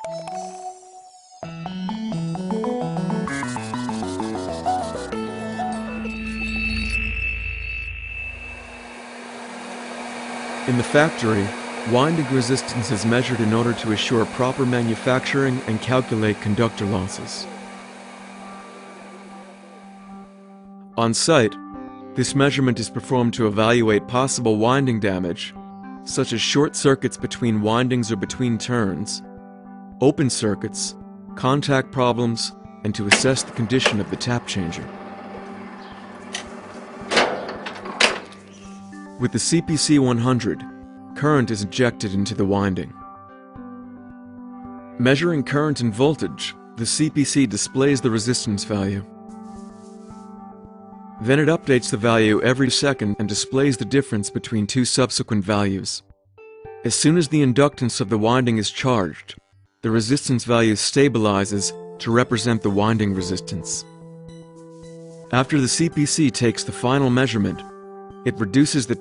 In the factory, winding resistance is measured in order to assure proper manufacturing and calculate conductor losses. On site, this measurement is performed to evaluate possible winding damage, such as short circuits between windings or between turns, open circuits, contact problems, and to assess the condition of the tap changer. With the CPC 100, current is injected into the winding. Measuring current and voltage, the CPC displays the resistance value. Then it updates the value every second and displays the difference between two subsequent values. As soon as the inductance of the winding is charged, the resistance value stabilizes to represent the winding resistance. After the CPC takes the final measurement, it reduces the